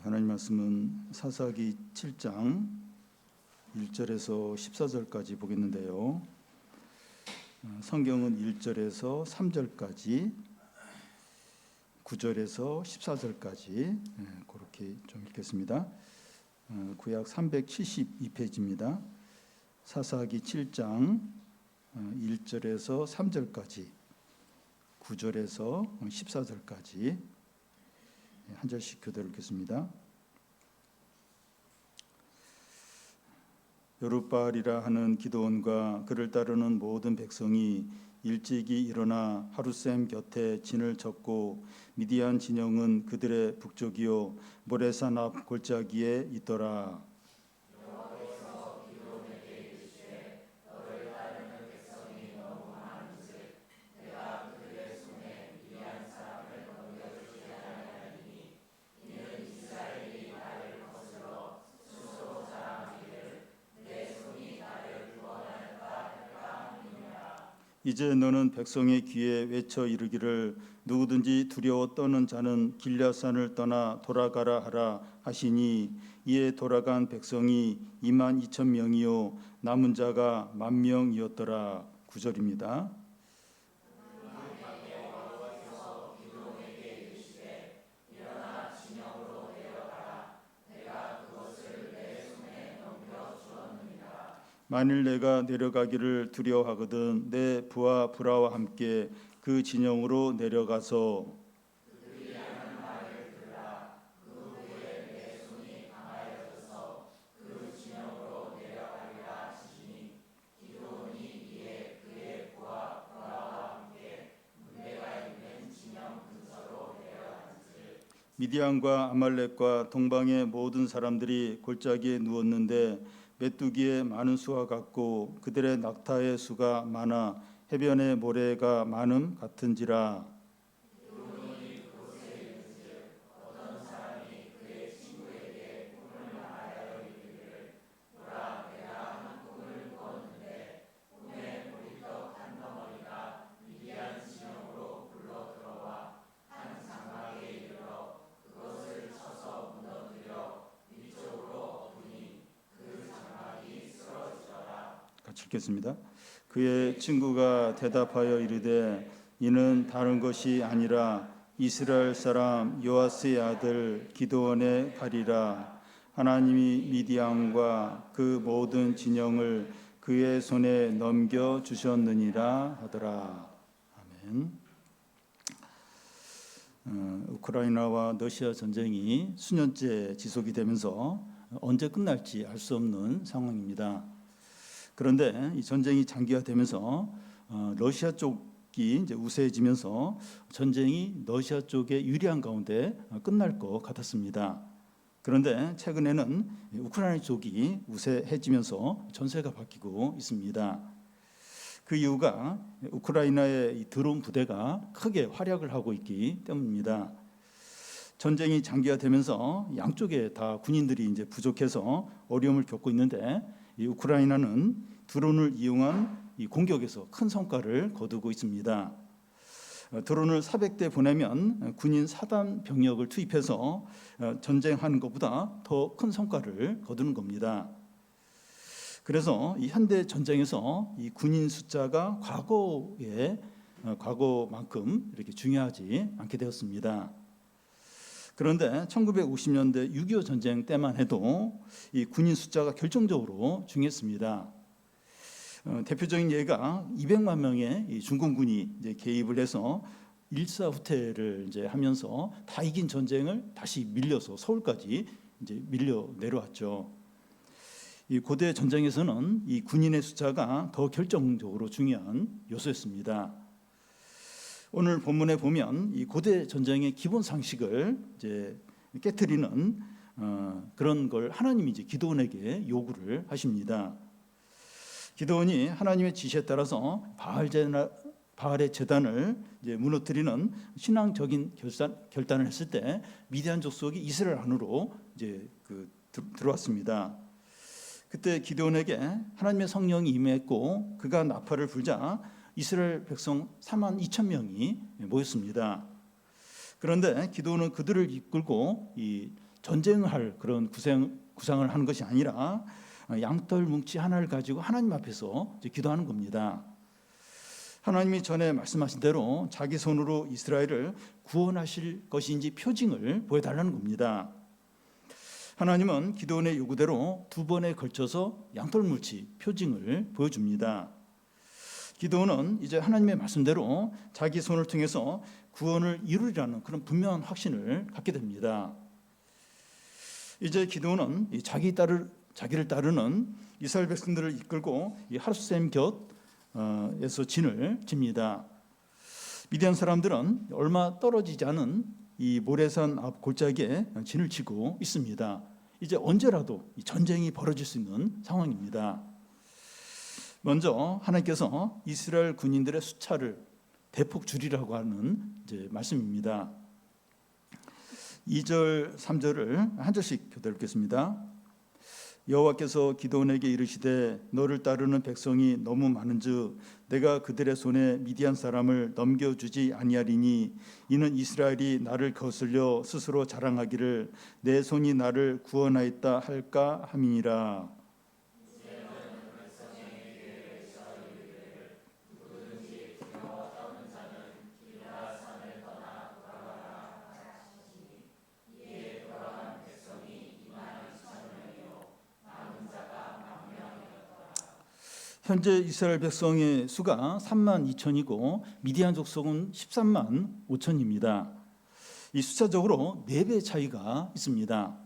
하나님 말씀은 사사기 7장 1절에서 14절까지 보겠는데요. 성경은 1절에서 3절까지, 9절에서 14절까지 그렇게 좀 읽겠습니다. 구약 372페이지입니다. 사사기 7장 1절에서 3절까지, 9절에서 14절까지 한 절씩 교대로 읽겠습니다. 여룻바알이라 하는 기드온과 그를 따르는 모든 백성이 일찍이 일어나 하룻샘 곁에 진을 쳤고 미디안 진영은 그들의 북쪽이요 모레산 앞 골짜기에 있더라. 이제 너는 백성의 귀에 외쳐 이르기를 누구든지 두려워 떠는 자는 길앗산을 떠나 돌아가라 하라 하시니 이에 돌아간 백성이 22,000명이요 남은 자가 10,000명이었더라. 9절입니다. 만일 내가 내려가기를 두려워하거든 내 부하 브라와 함께 그 진영으로 내려가서 미디안과 아말렉과 동방의 모든 사람들이 골짜기에 누웠는데 메뚜기의 많은 수와 같고 그들의 낙타의 수가 많아 해변의 모래가 많음 같은지라. 같이 읽겠습니다. 그의 친구가 대답하여 이르되 이는 다른 것이 아니라 이스라엘 사람 요아스의 아들 기드온의 칼이라. 하나님이 미디안과 그 모든 진영을 그의 손에 넘겨 주셨느니라 하더라. 아멘. 우크라이나와 러시아 전쟁이 수년째 지속이 되면서 언제 끝날지 알 수 없는 상황입니다. 그런데 이 전쟁이 장기화되면서 러시아 쪽이 이제 우세해지면서 전쟁이 러시아 쪽에 유리한 가운데 끝날 것 같았습니다. 그런데 최근에는 우크라이나 쪽이 우세해지면서 전세가 바뀌고 있습니다. 그 이유가 우크라이나의 이 드론 부대가 크게 활약을 하고 있기 때문입니다. 전쟁이 장기화되면서 양쪽에 다 군인들이 이제 부족해서 어려움을 겪고 있는데 이 우크라이나는 드론을 이용한 이 공격에서 큰 성과를 거두고 있습니다. 드론을 400대 보내면 군인 4단 병력을 투입해서 전쟁하는 것보다 더 큰 성과를 거두는 겁니다. 그래서 이 현대 전쟁에서 이 군인 숫자가 과거만큼 이렇게 중요하지 않게 되었습니다. 그런데 1950년대 6.25 전쟁 때만 해도 이 군인 숫자가 결정적으로 중요했습니다. 대표적인 예가 200만 명의 이 중공군이 이제 개입을 해서 일사후퇴를 이제 하면서 다 이긴 전쟁을 다시 밀려서 서울까지 이제 밀려 내려왔죠. 이 고대 전쟁에서는 이 군인의 숫자가 더 결정적으로 중요한 요소였습니다. 오늘 본문에 보면 이 고대 전쟁의 기본 상식을 이제 깨트리는 그런 걸 하나님이 이제 기드온에게 요구를 하십니다. 기드온이 하나님의 지시에 따라서 바알의 제단을 이제 무너뜨리는 신앙적인 결단을 했을 때 미디안 족속이 이스라엘 안으로 이제 들어왔습니다. 그때 기드온에게 하나님의 성령이 임했고 그가 나팔을 불자 이스라엘 백성 42,000명이 모였습니다. 그런데 기드온은 그들을 이끌고 이 전쟁할 그런 구상을 하는 것이 아니라 양털 뭉치 하나를 가지고 하나님 앞에서 기도하는 겁니다. 하나님이 전에 말씀하신 대로 자기 손으로 이스라엘을 구원하실 것인지 표징을 보여달라는 겁니다. 하나님은 기드온의 요구대로 2번에 걸쳐서 양털물치 표징을 보여줍니다. 기드온은 이제 하나님의 말씀대로 자기 손을 통해서 구원을 이루리라는 그런 분명한 확신을 갖게 됩니다. 이제 기드온은 자기를 따르는 이스라엘 백성들을 이끌고 이 하루셈 곁에서 진을 칩니다. 미디안 사람들은 얼마 떨어지지 않은 이 모래산 앞 골짜기에 진을 치고 있습니다. 이제 언제라도 전쟁이 벌어질 수 있는 상황입니다. 먼저 하나님께서 이스라엘 군인들의 숫자를 대폭 줄이라고 하는 이제 말씀입니다. 2절, 3절을 한 절씩 교대로 읽겠습니다. 여호와께서 기드온에게 이르시되 너를 따르는 백성이 너무 많은즉 내가 그들의 손에 미디안 사람을 넘겨주지 아니하리니 이는 이스라엘이 나를 거슬려 스스로 자랑하기를 내 손이 나를 구원하였다 할까 함이니라. 현재 이스라엘 백성의 수가 3만 2천이고 미디안 족속은 13만 5천입니다. 이 숫자적으로 4배 차이가 있습니다.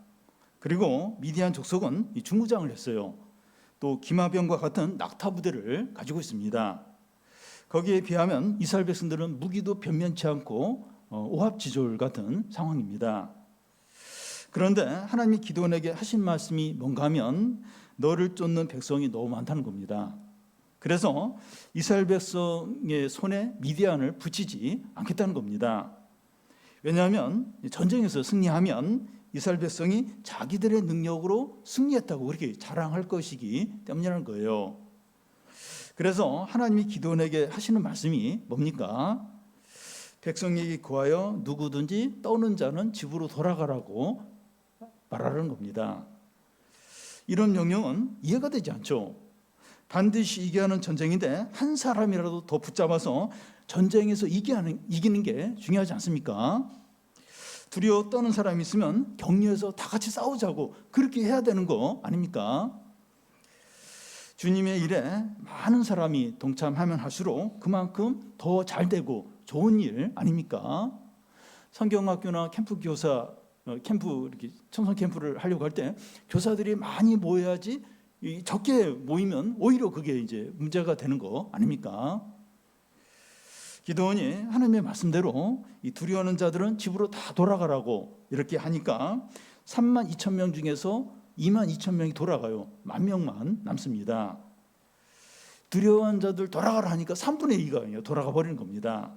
그리고 미디안 족속은 중무장을 했어요. 또 기마병과 같은 낙타 부대를 가지고 있습니다. 거기에 비하면 이스라엘 백성들은 무기도 변면치 않고 오합지졸 같은 상황입니다. 그런데 하나님이 기드온에게 하신 말씀이 뭔가 하면 너를 쫓는 백성이 너무 많다는 겁니다. 그래서 이스라엘 백성의 손에 미디안을 붙이지 않겠다는 겁니다. 왜냐하면 전쟁에서 승리하면 이스라엘 백성이 자기들의 능력으로 승리했다고 그렇게 자랑할 것이기 때문이라는 거예요. 그래서 하나님이 기드온에게 하시는 말씀이 뭡니까? 백성에게 구하여 누구든지 떠는 자는 집으로 돌아가라고 말하는 겁니다. 이런 명령은 이해가 되지 않죠. 반드시 이겨야 하는 전쟁인데 한 사람이라도 더 붙잡아서 전쟁에서 이기는 게 중요하지 않습니까? 두려워 떠는 사람이 있으면 격려해서 다 같이 싸우자고 그렇게 해야 되는 거 아닙니까? 주님의 일에 많은 사람이 동참하면 할수록 그만큼 더 잘되고 좋은 일 아닙니까? 성경학교나 캠프 교사 이렇게 청소 캠프를 하려고 할 때 교사들이 많이 모여야지 적게 모이면 오히려 그게 이제 문제가 되는 거 아닙니까? 기드온이 하나님의 말씀대로 이 두려워하는 자들은 집으로 다 돌아가라고 이렇게 하니까 3만 2천 명 중에서 2만 2천 명이 돌아가요. 10,000명만 남습니다. 두려워하는 자들 돌아가라 하니까 3분의 2가 돌아가 버리는 겁니다.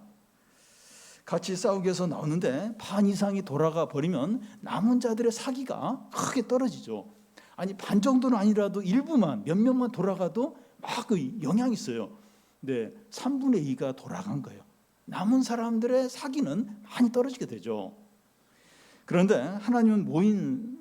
같이 싸우기 위해서 나오는데 반 이상이 돌아가 버리면 남은 자들의 사기가 크게 떨어지죠. 아니 반 정도는 아니라도 일부만 몇 명만 돌아가도 막 그 영향이 있어요. 근데 3분의 2가 돌아간 거예요. 남은 사람들의 사기는 많이 떨어지게 되죠. 그런데 하나님은 모인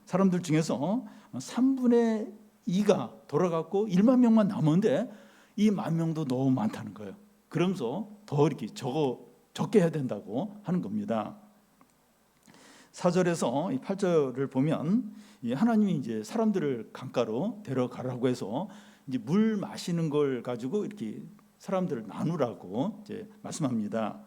사람들 중에서 3분의 2가 돌아갔고 1만 명만 남았는데 이 10,000명도 너무 많다는 거예요. 그러면서 더 이렇게 적게 해야 된다고 하는 겁니다. 4절에서 8절을 보면 하나님이 이제 사람들을 강가로 데려가라고 해서 이제 물 마시는 걸 가지고 이렇게 사람들을 나누라고 이제 말씀합니다.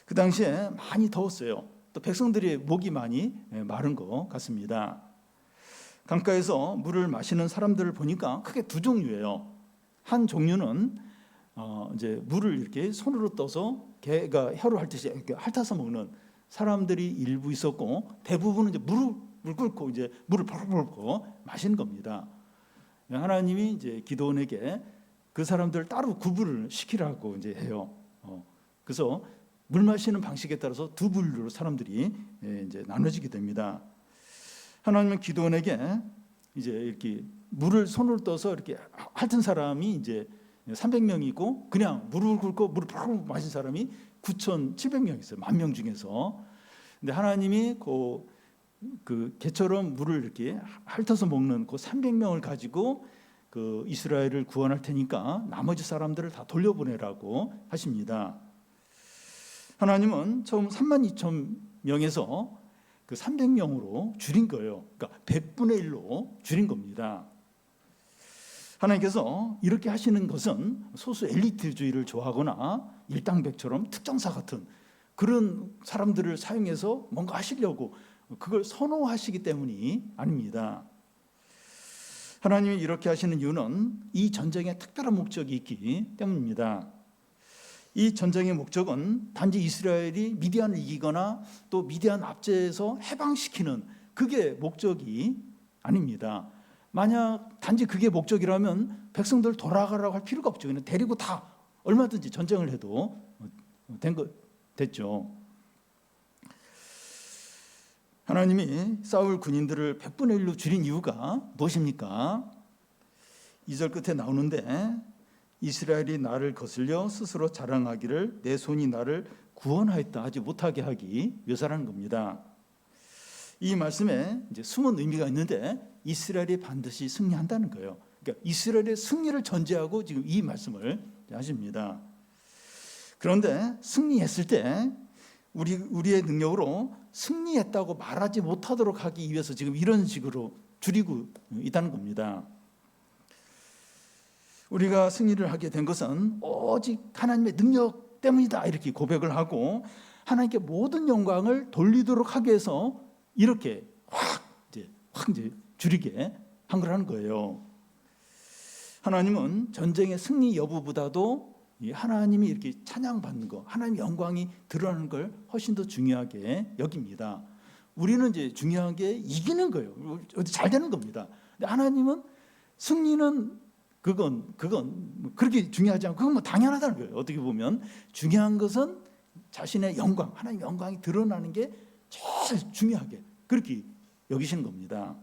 그 당시에 많이 더웠어요. 또 백성들이 목이 많이 마른 것 같습니다. 강가에서 물을 마시는 사람들을 보니까 크게 두 종류예요. 한 종류는 이제 물을 이렇게 손으로 떠서 개가 혀로 핥듯이 이렇게 핥아서 먹는 사람들이 일부 있었고 대부분은 이제 물 끓고 이제 물을 벌벌 끓고 마시는 겁니다. 하나님이 이제 기드온에게 그 사람들 따로 구분을 시키라고 이제 해요. 그래서 물 마시는 방식에 따라서 두 분류로 사람들이 이제 나눠지게 됩니다. 하나님은 기드온에게 이제 이렇게 물을 손으로 떠서 이렇게 핥은 사람이 이제 300명이고 그냥 물을 끓고 물을 바로 마신 사람이 9,700명 있어요. 10,000명 중에서. 근데 하나님이 그 개처럼 물을 이렇게 핥아서 먹는 그 300명을 가지고 그 이스라엘을 구원할 테니까 나머지 사람들을 다 돌려보내라고 하십니다. 하나님은 처음 32,000명에서 그 300명으로 줄인 거예요. 그러니까 100분의 1로 줄인 겁니다. 하나님께서 이렇게 하시는 것은 소수 엘리트주의를 좋아하거나 일당백처럼 특정사 같은 그런 사람들을 사용해서 뭔가 하시려고 그걸 선호하시기 때문이 아닙니다. 하나님이 이렇게 하시는 이유는 이 전쟁에 특별한 목적이 있기 때문입니다. 이 전쟁의 목적은 단지 이스라엘이 미디안을 이기거나 또 미디안 압제에서 해방시키는 그게 목적이 아닙니다. 만약 단지 그게 목적이라면 백성들 돌아가라고 할 필요가 없죠. 그냥 데리고 다 얼마든지 전쟁을 해도 됐죠. 하나님이 사울 군인들을 100분의 1로 줄인 이유가 무엇입니까? 2절 끝에 나오는데 이스라엘이 나를 거슬려 스스로 자랑하기를 내 손이 나를 구원하였다 하지 못하게 하기 위해서라는 겁니다. 이 말씀에 이제 숨은 의미가 있는데 이스라엘이 반드시 승리한다는 거예요. 그러니까 이스라엘의 승리를 전제하고 지금 이 말씀을 하십니다. 그런데 승리했을 때 우리의 능력으로 승리했다고 말하지 못하도록 하기 위해서 지금 이런 식으로 줄이고 있다는 겁니다. 우리가 승리를 하게 된 것은 오직 하나님의 능력 때문이다 이렇게 고백을 하고 하나님께 모든 영광을 돌리도록 하기 위해서 이렇게 확 줄이게 한 거라는 거예요. 하나님은 전쟁의 승리 여부보다도 하나님이 이렇게 찬양받는 거, 하나님의 영광이 드러나는 걸 훨씬 더 중요하게 여깁니다. 우리는 이제 중요한 게 이기는 거예요. 어디 잘 되는 겁니다. 근데 하나님은 승리는 그건 그렇게 중요하지 않고 그건 뭐 당연하다는 거예요. 어떻게 보면 중요한 것은 자신의 영광, 하나님의 영광이 드러나는 게 제일 중요하게 그렇게 여기시는 겁니다.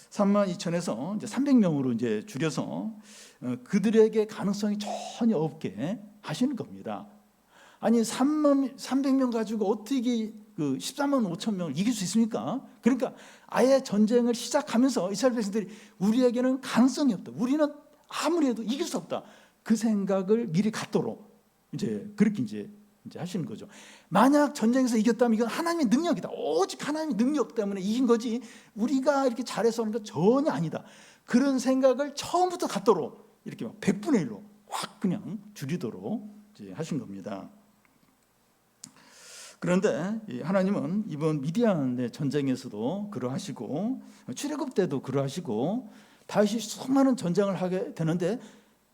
32,000에서 이제 300명으로 이제 줄여서 그들에게 가능성이 전혀 없게 하시는 겁니다. 아니 300명 가지고 어떻게 그 14만 5천 명을 이길 수 있습니까? 그러니까 아예 전쟁을 시작하면서 이스라엘 백성들이 우리에게는 가능성이 없다. 우리는 아무리 해도 이길 수 없다. 그 생각을 미리 갖도록 이제 그렇게 이제 하시는 거죠. 만약 전쟁에서 이겼다면 이건 하나님의 능력이다. 오직 하나님의 능력 때문에 이긴 거지 우리가 이렇게 잘해서 하는 건 전혀 아니다. 그런 생각을 처음부터 갖도록 이렇게 100분의 1로 확 그냥 줄이도록 이제 하신 겁니다. 그런데 하나님은 이번 미디안의 전쟁에서도 그러하시고 출애굽 때도 그러하시고 다윗이 수많은 전쟁을 하게 되는데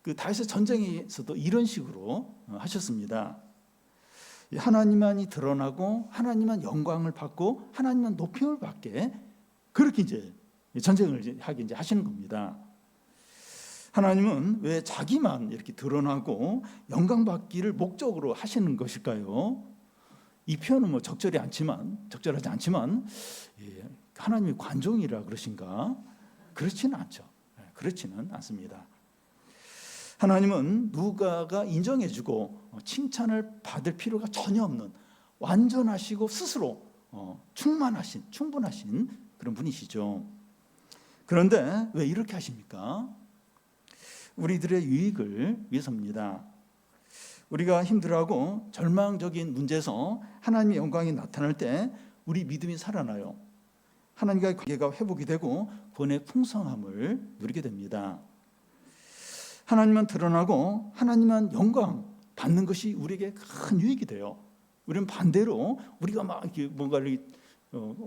그 다윗의 전쟁에서도 이런 식으로 하셨습니다. 하나님만이 드러나고 하나님만 영광을 받고 하나님만 높임을 받게 그렇게 이제 전쟁을 하게 이제 하시는 겁니다. 하나님은 왜 자기만 이렇게 드러나고 영광 받기를 목적으로 하시는 것일까요? 이 표현은 뭐 적절하지 않지만 하나님이 관종이라 그러신가? 그렇지는 않죠. 그렇지는 않습니다. 하나님은 누가가 인정해주고 칭찬을 받을 필요가 전혀 없는 완전하시고 스스로 충분하신 그런 분이시죠. 그런데 왜 이렇게 하십니까? 우리들의 유익을 위해서입니다. 우리가 힘들어하고 절망적인 문제에서 하나님의 영광이 나타날 때 우리 믿음이 살아나요. 하나님과의 관계가 회복이 되고 구원의 풍성함을 누리게 됩니다. 하나님만 드러나고 하나님만 영광 받는 것이 우리에게 큰 유익이 돼요. 우리는 반대로 우리가 막 이렇게 뭔가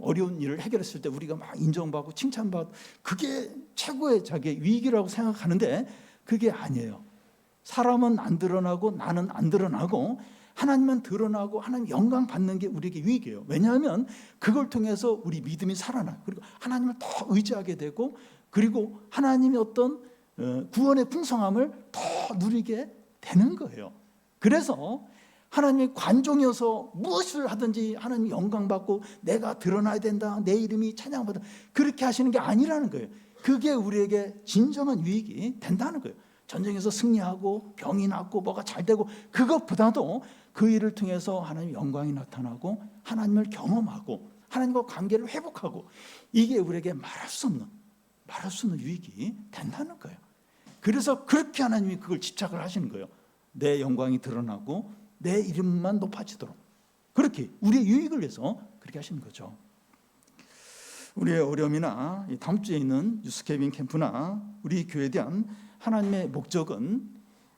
어려운 일을 해결했을 때 우리가 막 인정받고 칭찬받고 그게 최고의 자기의 유익이라고 생각하는데 그게 아니에요. 사람은 안 드러나고 나는 안 드러나고 하나님만 드러나고 하나님 영광 받는 게 우리에게 유익이에요. 왜냐하면 그걸 통해서 우리 믿음이 살아나요. 그리고 하나님을 더 의지하게 되고 그리고 하나님의 어떤 구원의 풍성함을 더 누리게 되는 거예요. 그래서 하나님의 관종이어서 무엇을 하든지 하나님 영광 받고 내가 드러나야 된다. 내 이름이 찬양받아. 그렇게 하시는 게 아니라는 거예요. 그게 우리에게 진정한 유익이 된다는 거예요. 전쟁에서 승리하고 병이 낫고 뭐가 잘 되고, 그것보다도 그 일을 통해서 하나님의 영광이 나타나고 하나님을 경험하고 하나님과 관계를 회복하고, 이게 우리에게 말할 수 없는 유익이 된다는 거예요. 그래서 그렇게 하나님이 그걸 집착을 하시는 거예요. 내 영광이 드러나고 내 이름만 높아지도록, 그렇게 우리의 유익을 위해서 그렇게 하시는 거죠. 우리의 어려움이나 다음 주에 있는 유스케빈 캠프나 우리 교회에 대한 하나님의 목적은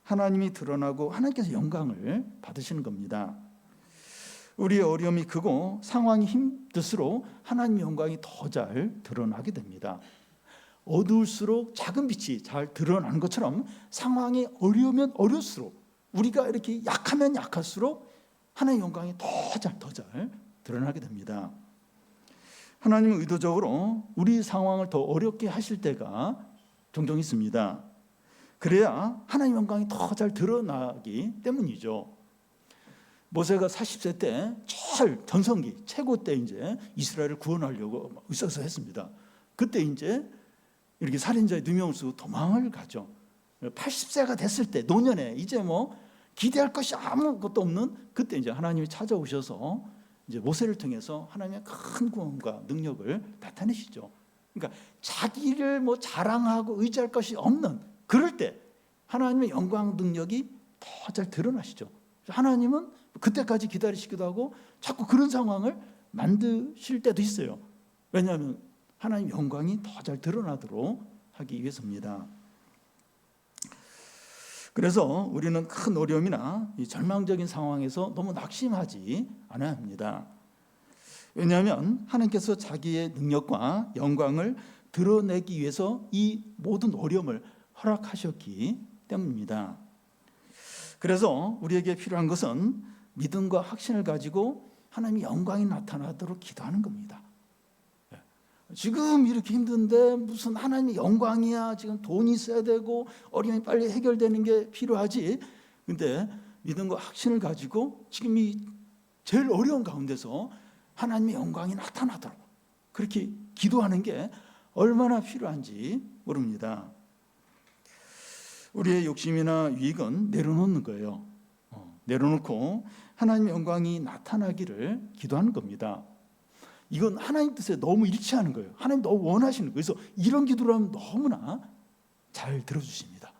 하나님이 드러나고 하나님께서 영광을 받으시는 겁니다. 우리의 어려움이 크고 상황이 힘들수록 하나님의 영광이 더 잘 드러나게 됩니다. 어두울수록 작은 빛이 잘 드러나는 것처럼, 상황이 어려우면 어려울수록, 우리가 이렇게 약하면 약할수록 하나님의 영광이 더 잘 드러나게 됩니다. 하나님은 의도적으로 우리 상황을 더 어렵게 하실 때가 종종 있습니다. 그래야 하나님의 영광이 더 잘 드러나기 때문이죠. 모세가 40세 때 전성기 최고 때 이제 이스라엘을 구원하려고 의석서 했습니다. 그때 이제 이렇게 살인자의 누명을 쓰고 도망을 가죠. 80세가 됐을 때, 노년에 이제 뭐 기대할 것이 아무것도 없는 그때 이제 하나님이 찾아오셔서 이제 모세를 통해서 하나님의 큰 구원과 능력을 나타내시죠. 그러니까 자기를 뭐 자랑하고 의지할 것이 없는 그럴 때 하나님의 영광 능력이 더 잘 드러나시죠. 하나님은 그때까지 기다리시기도 하고 자꾸 그런 상황을 만드실 때도 있어요. 왜냐하면 하나님의 영광이 더 잘 드러나도록 하기 위해서입니다. 그래서 우리는 큰 어려움이나 이 절망적인 상황에서 너무 낙심하지 않아야 합니다. 왜냐하면 하나님께서 자기의 능력과 영광을 드러내기 위해서 이 모든 어려움을 허락하셨기 때문입니다. 그래서 우리에게 필요한 것은 믿음과 확신을 가지고 하나님의 영광이 나타나도록 기도하는 겁니다. 지금 이렇게 힘든데 무슨 하나님의 영광이야, 지금 돈이 있어야 되고 어려움이 빨리 해결되는 게 필요하지. 근데 믿음과 확신을 가지고 지금 이 제일 어려운 가운데서 하나님의 영광이 나타나도록 그렇게 기도하는 게 얼마나 필요한지 모릅니다. 우리의 욕심이나 유익은 내려놓는 거예요. 내려놓고 하나님의 영광이 나타나기를 기도하는 겁니다. 이건 하나님 뜻에 너무 일치하는 거예요. 하나님 너무 원하시는 거예요. 그래서 이런 기도를 하면 너무나 잘 들어주십니다.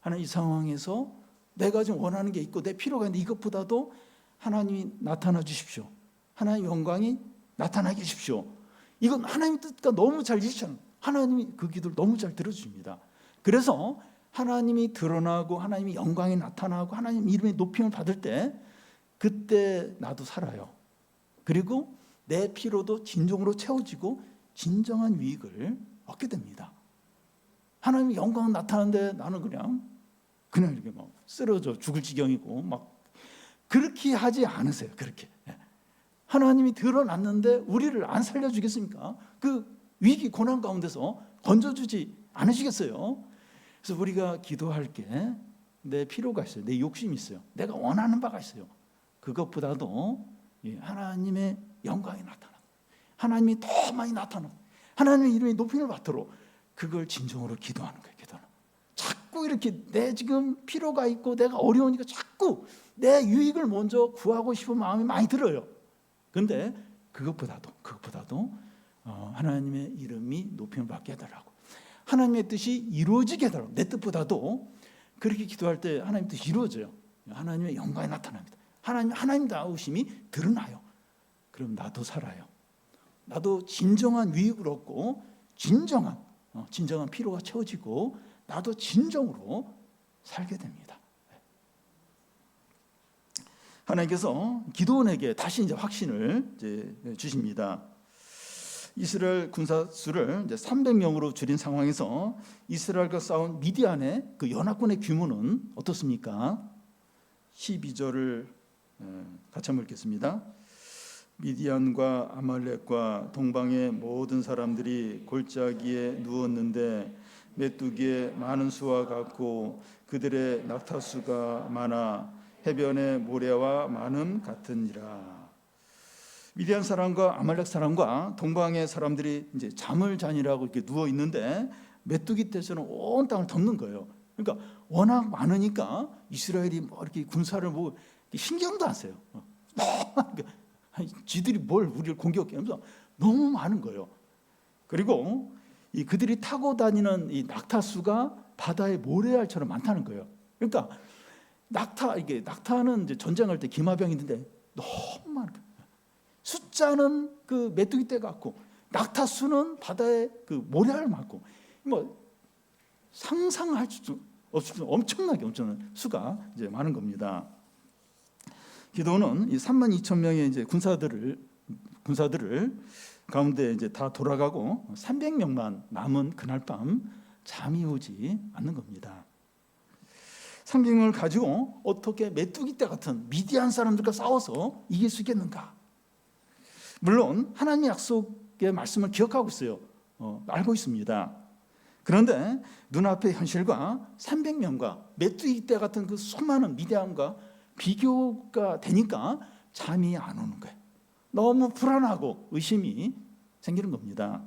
하나님, 이 상황에서 내가 좀 원하는 게 있고 내 필요가 있는데 이것보다도 하나님이 나타나 주십시오. 하나님의 영광이 나타나게 해주십시오. 이건 하나님 뜻과 너무 잘 일치하는 거예요. 하나님이 그 기도를 너무 잘 들어주십니다. 그래서 하나님이 드러나고 하나님의 영광이 나타나고 하나님 이름의 높임을 받을 때 그때 나도 살아요. 그리고 내 피로도 진정으로 채워지고 진정한 유익을 얻게 됩니다. 하나님의 영광은 나타나는데 나는 그냥 이렇게 막 쓰러져 죽을 지경이고 막 그렇게 하지 않으세요. 그렇게 하나님이 드러났는데 우리를 안 살려주겠습니까? 그 위기 고난 가운데서 건져주지 않으시겠어요? 그래서 우리가 기도할 게 내 필요가 있어요. 내 욕심이 있어요. 내가 원하는 바가 있어요. 그것보다도 하나님의 영광이 나타나고 하나님이 더 많이 나타나고 하나님의 이름이 높임을 받도록 그걸 진정으로 기도하는 거예요. 기도는 자꾸 이렇게 내 지금 필요가 있고 내가 어려우니까 자꾸 내 유익을 먼저 구하고 싶은 마음이 많이 들어요. 그런데 그것보다도 하나님의 이름이 높임을 받게 해달라고, 하나님의 뜻이 이루어지게 해달라고. 내 뜻보다도 그렇게 기도할 때 하나님 뜻이 이루어져요. 하나님의 영광이 나타납니다. 하나님 나오심이 드러나요. 그럼 나도 살아요. 나도 진정한 유익을 얻고 진정한 피로가 채워지고 나도 진정으로 살게 됩니다. 하나님께서 기드온에게 다시 이제 확신을 주십니다. 이스라엘 군사수를 이제 300명으로 줄인 상황에서 이스라엘과 싸운 미디안의 그 연합군의 규모는 어떻습니까? 12절을 같이 한번 읽겠습니다. 미디안과 아말렉과 동방의 모든 사람들이 골짜기에 누웠는데 메뚜기의 많은 수와 같고 그들의 낙타수가 많아 해변의 모래와 많음 같으니라. 미디안 사람과 아말렉 사람과 동방의 사람들이 이제 잠을 자니라고 이렇게 누워 있는데 메뚜기 떼서는 온 땅을 덮는 거예요. 그러니까 워낙 많으니까 이스라엘이 뭐 이렇게 군사를 뭐 신경도 안 써요. 지들이 뭘 우리를 공격하면서 너무 많은 거예요. 그리고 이 그들이 타고 다니는 이 낙타수가 바다의 모래알처럼 많다는 거예요. 그러니까 낙타는 이제 전쟁할 때 기마병이 있는데 너무 많은 거예요. 숫자는 그 메뚜기 떼 같고 낙타수는 바다의 그 모래알 많고 뭐 상상할 수 없이 엄청난 수가 이제 많은 겁니다. 기도는 이 32,000명의 이제 군사들을 가운데 이제 다 돌아가고 300명만 남은 그날 밤 잠이 오지 않는 겁니다. 300명을 가지고 어떻게 메뚜기 떼 같은 미디안 사람들과 싸워서 이길 수 있겠는가? 물론 하나님의 약속의 말씀을 기억하고 있어요. 알고 있습니다. 그런데 눈앞의 현실과 300명과 메뚜기 떼 같은 그 수많은 미디안과 비교가 되니까 잠이 안 오는 거예요. 너무 불안하고 의심이 생기는 겁니다.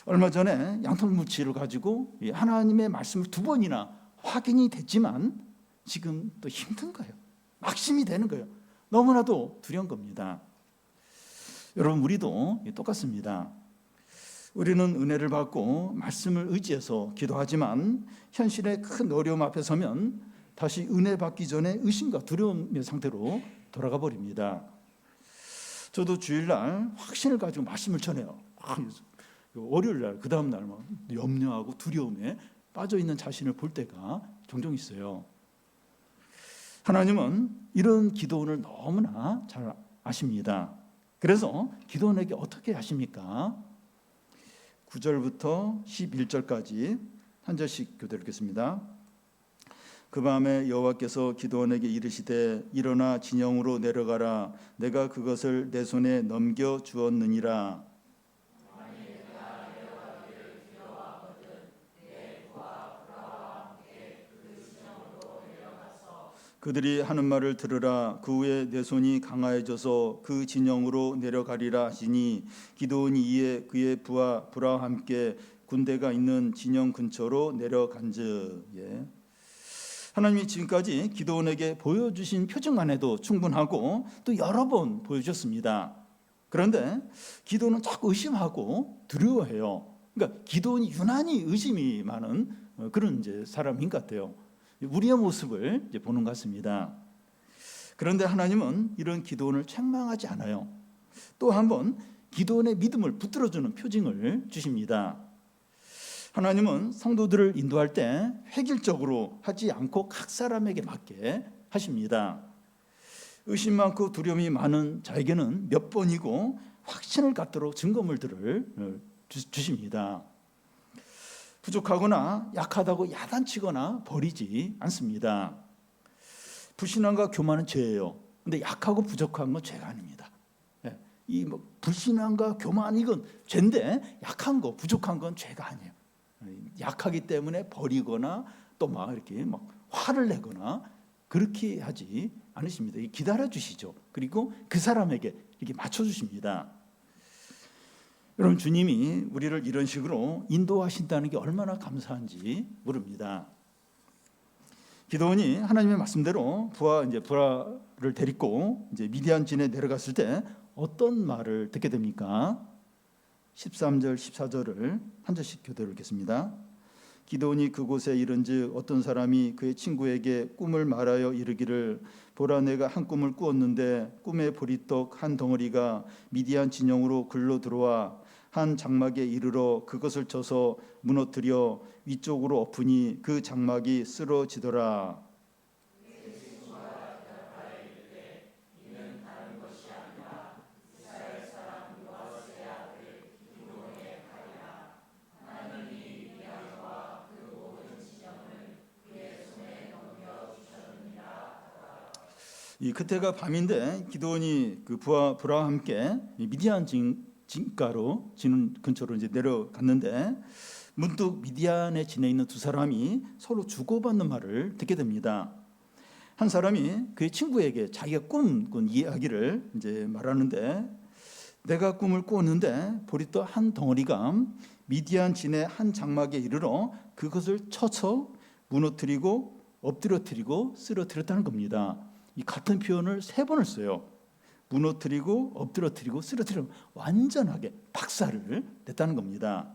얼마 전에 양털무치를 가지고 하나님의 말씀을 2번이나 확인이 됐지만 지금 또 힘든 거예요. 막심이 되는 거예요. 너무나도 두려운 겁니다. 여러분, 우리도 똑같습니다. 우리는 은혜를 받고 말씀을 의지해서 기도하지만 현실의 큰 어려움 앞에 서면 다시 은혜 받기 전에 의심과 두려움의 상태로 돌아가 버립니다. 저도 주일날 확신을 가지고 말씀을 전해요. 월요일날 그 다음날 막 염려하고 두려움에 빠져있는 자신을 볼 때가 종종 있어요. 하나님은 이런 기도원을 너무나 잘 아십니다. 그래서 기도원에게 어떻게 하십니까? 9절부터 11절까지 한 절씩 교대를 읽겠습니다. 그 밤에 여호와께서 기드온에게 이르시되 일어나 진영으로 내려가라. 내가 그것을 내 손에 넘겨 주었느니라. 그들이 하는 말을 들으라. 그 후에 내 손이 강하여져서 그 진영으로 내려가리라 하시니 기드온이 이에 그의 부하 브라와 함께 군대가 있는 진영 근처로 내려간즉. 하나님이 지금까지 기드온에게 보여주신 표징만 해도 충분하고 또 여러 번 보여주셨습니다. 그런데 기드온은 자꾸 의심하고 두려워해요. 그러니까 기드온이 유난히 의심이 많은 그런 이제 사람인 것 같아요. 우리의 모습을 이제 보는 것 같습니다. 그런데 하나님은 이런 기드온을 책망하지 않아요. 또 한번 기드온의 믿음을 붙들어주는 표징을 주십니다. 하나님은 성도들을 인도할 때 획일적으로 하지 않고 각 사람에게 맞게 하십니다. 의심 많고 두려움이 많은 자에게는 몇 번이고 확신을 갖도록 증거물들을 주십니다. 부족하거나 약하다고 야단치거나 버리지 않습니다. 불신앙과 교만은 죄예요. 근데 약하고 부족한 건 죄가 아닙니다. 이 불신앙과 교만 이건 죄인데 약한 거, 부족한 건 죄가 아니에요. 약하기 때문에 버리거나 또 막 이렇게 막 화를 내거나 그렇게 하지 않으십니다. 기다려 주시죠. 그리고 그 사람에게 이렇게 맞춰 주십니다. 여러분, 주님이 우리를 이런 식으로 인도하신다는 게 얼마나 감사한지 모릅니다. 기드온이 하나님의 말씀대로 부하를 데리고 이제 미디안진에 내려갔을 때 어떤 말을 듣게 됩니까? 13절, 14절을 한 절씩 교대로 읽겠습니다. 기드온이 그곳에 이른즉 어떤 사람이 그의 친구에게 꿈을 말하여 이르기를 보라, 내가 한 꿈을 꾸었는데 꿈의 보리떡 한 덩어리가 미디안 진영으로 글로 들어와 한 장막에 이르러 그것을 쳐서 무너뜨려 위쪽으로 엎으니 그 장막이 쓰러지더라. 이 그때가 밤인데 기드온이 그 부하 브라와 함께 미디안 진가로 진은 근처로 이제 내려갔는데 문득 미디안에 지내 있는 두 사람이 서로 주고받는 말을 듣게 됩니다. 한 사람이 그의 친구에게 자기가 꿈꾼 이야기를 이제 말하는데 내가 꿈을 꾸었는데 보리떡 한 덩어리가 미디안 진의 한 장막에 이르러 그것을 쳐서 무너뜨리고 엎드러뜨리고 쓰러뜨렸다는 겁니다. 이 같은 표현을 3번을 써요. 무너뜨리고 엎드러뜨리고 쓰러뜨리고 완전하게 박살을 냈다는 겁니다.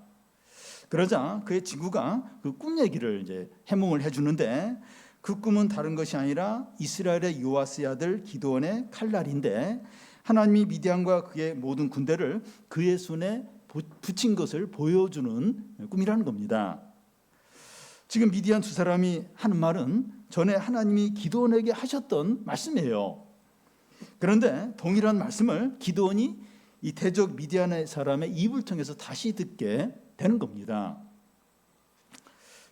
그러자 그의 친구가 그 꿈 얘기를 이제 해몽을 해주는데, 그 꿈은 다른 것이 아니라 이스라엘의 요아스의 아들 기드온의 칼날인데 하나님이 미디안과 그의 모든 군대를 그의 손에 붙인 것을 보여주는 꿈이라는 겁니다. 지금 미디안 2사람이 하는 말은 전에 하나님이 기드온에게 하셨던 말씀이에요. 그런데 동일한 말씀을 기드온이 이 대적 미디안의 사람의 입을 통해서 다시 듣게 되는 겁니다.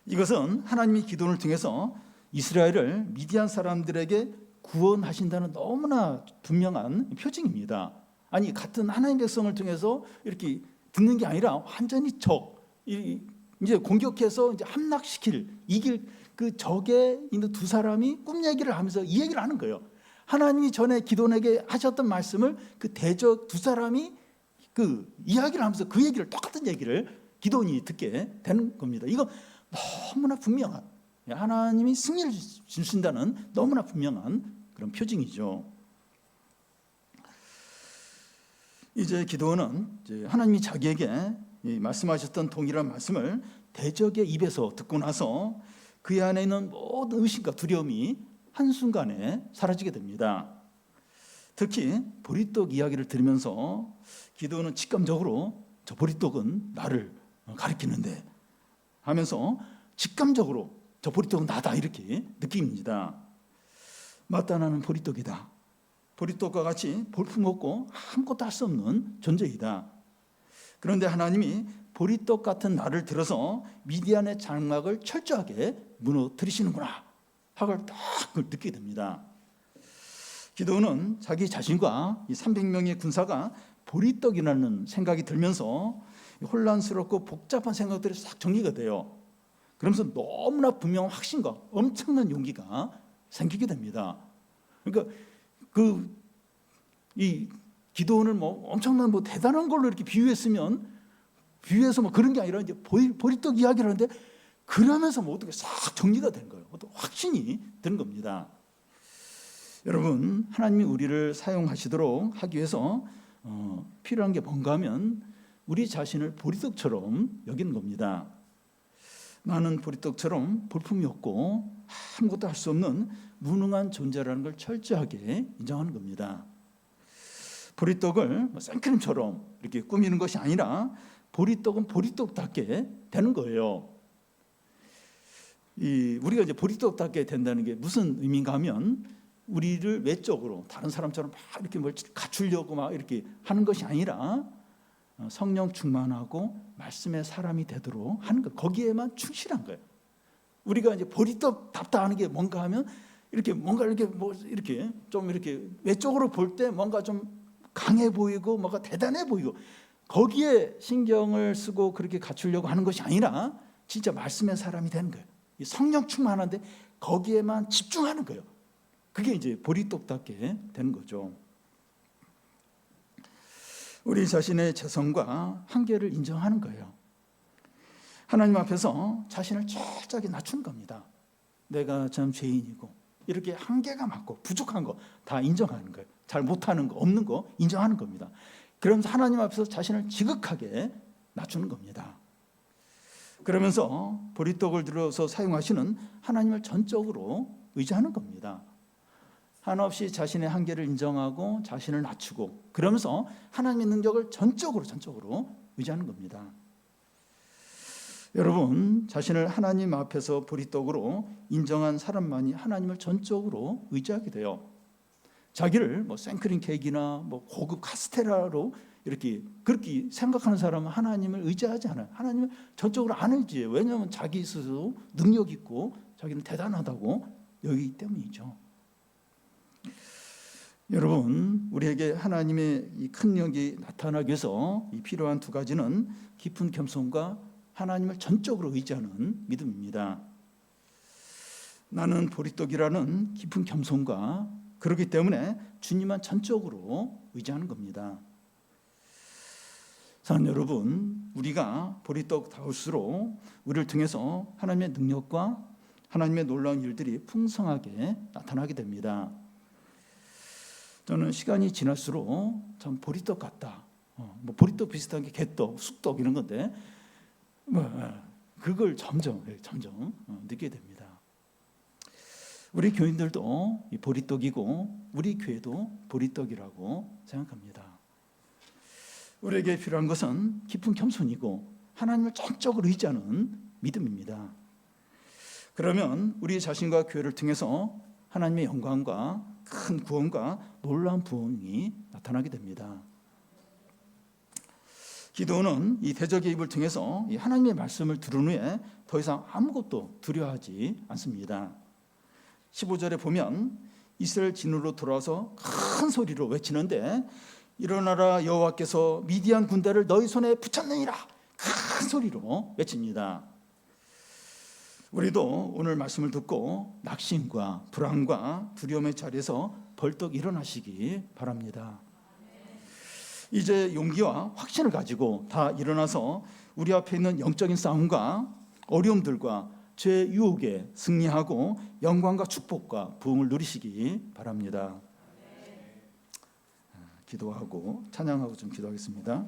이것은 하나님이 기드온을 통해서 이스라엘을 미디안 사람들에게 구원하신다는 너무나 분명한 표징입니다. 아니, 같은 하나님 백성을 통해서 이렇게 듣는 게 아니라 완전히 이제 공격해서 이제 함락시킬, 이길 그 적에 있는 2사람이 꿈 얘기를 하면서 이 얘기를 하는 거예요. 하나님이 전에 기드온에게 하셨던 말씀을 그 대적 2사람이 그 이야기를 하면서 그 얘기를, 똑같은 얘기를 기드온이 듣게 되는 겁니다. 이거 너무나 분명한, 하나님이 승리를 주신다는 너무나 분명한 그런 표징이죠. 이제 기드온은 하나님이 자기에게 말씀하셨던 동일한 말씀을 대적의 입에서 듣고 나서 그 안에 있는 모든 의심과 두려움이 한순간에 사라지게 됩니다. 특히 보리떡 이야기를 들으면서 기드온은 직감적으로 저 보리떡은 나를 가리키는데 하면서 직감적으로 저 보리떡은 나다 이렇게 느낍니다. 맞다, 나는 보리떡이다. 보리떡과 같이 볼품없고 아무것도 할 수 없는 존재이다. 그런데 하나님이 보리떡 같은 나를 들어서 미디안의 장막을 철저하게 무너뜨리시는구나 하고 딱 느끼게 됩니다. 기드온은 자기 자신과 이 300명의 군사가 보리떡이라는 생각이 들면서 혼란스럽고 복잡한 생각들이 싹 정리가 돼요. 그러면서 너무나 분명한 확신과 엄청난 용기가 생기게 됩니다. 그러니까 이 기드온을 뭐 엄청난 뭐 대단한 걸로 이렇게 비유해서 뭐 그런 게 아니라 이제 보리떡 이야기를 하는데, 그러면서 뭐 어떻게 싹 정리가 된 거예요. 어떤 확신이 드는 겁니다. 여러분, 하나님이 우리를 사용하시도록 하기 위해서 필요한 게 뭔가 하면 우리 자신을 보리떡처럼 여기는 겁니다. 나는 보리떡처럼 볼품이 없고 아무것도 할 수 없는 무능한 존재라는 걸 철저하게 인정하는 겁니다. 보리떡을 생크림처럼 이렇게 꾸미는 것이 아니라 보리떡은 보리떡답게 되는 거예요. 우리가 이제 보리떡답게 된다는 게 무슨 의미인가 하면, 우리를 외적으로 다른 사람처럼 막 이렇게 뭘 갖추려고 막 이렇게 하는 것이 아니라 성령 충만하고 말씀의 사람이 되도록 하는 것, 거기에만 충실한 거예요. 우리가 이제 보리떡답다 하는 게 뭔가 하면 이렇게 뭔가 이렇게 뭐 이렇게 좀 이렇게 외적으로 볼 때 뭔가 좀 강해 보이고 뭔가 대단해 보이고 거기에 신경을 쓰고 그렇게 갖추려고 하는 것이 아니라 진짜 말씀의 사람이 되는 거예요. 성령 충만한데 거기에만 집중하는 거예요. 그게 이제 보리떡답게 되는 거죠. 우리 자신의 재성과 한계를 인정하는 거예요. 하나님 앞에서 자신을 철저하게 낮추는 겁니다. 내가 참 죄인이고 이렇게 한계가 많고 부족한 거 다 인정하는 거예요. 잘 못하는 거, 없는 거 인정하는 겁니다. 그러면서 하나님 앞에서 자신을 지극하게 낮추는 겁니다. 그러면서 보리떡을 들어서 사용하시는 하나님을 전적으로 의지하는 겁니다. 한없이 자신의 한계를 인정하고 자신을 낮추고 그러면서 하나님의 능력을 전적으로 의지하는 겁니다. 여러분, 자신을 하나님 앞에서 보리떡으로 인정한 사람만이 하나님을 전적으로 의지하게 돼요. 자기를 뭐 생크림 케이크나 뭐 고급 카스테라로 이렇게 그렇게 생각하는 사람은 하나님을 의지하지 않아요. 하나님을 전적으로 안 의지해요. 왜냐하면 자기 스스로 능력 있고 자기는 대단하다고 여기기 때문이죠. 여러분, 우리에게 하나님의 이 큰 능력이 나타나기 위해서 이 필요한 2가지는 깊은 겸손과 하나님을 전적으로 의지하는 믿음입니다. 나는 보리떡이라는 깊은 겸손과 그렇기 때문에 주님만 전적으로 의지하는 겁니다. 사랑하는 여러분, 우리가 보리떡다울수록 우리를 통해서 하나님의 능력과 하나님의 놀라운 일들이 풍성하게 나타나게 됩니다. 저는 시간이 지날수록 참 보리떡 같다. 뭐 보리떡 비슷한 게 개떡, 쑥떡 이런 건데 그걸 점점 느끼게 됩니다. 우리 교인들도 이 보리떡이고 우리 교회도 보리떡이라고 생각합니다. 우리에게 필요한 것은 깊은 겸손이고 하나님을 전적으로 의지하는 믿음입니다. 그러면 우리 자신과 교회를 통해서 하나님의 영광과 큰 구원과 놀라운 부흥이 나타나게 됩니다. 기도는 이 대적의 입을 통해서 이 하나님의 말씀을 들은 후에 더 이상 아무것도 두려워하지 않습니다. 15절에 보면 이스라엘 진으로 돌아와서 큰 소리로 외치는데 일어나라, 여호와께서 미디안 군대를 너희 손에 붙였느니라, 큰 소리로 외칩니다. 우리도 오늘 말씀을 듣고 낙심과 불안과 두려움의 자리에서 벌떡 일어나시기 바랍니다. 이제 용기와 확신을 가지고 다 일어나서 우리 앞에 있는 영적인 싸움과 어려움들과 죄 유혹에 승리하고 영광과 축복과 부흥을 누리시기 바랍니다. 기도하고 찬양하고 좀 기도하겠습니다.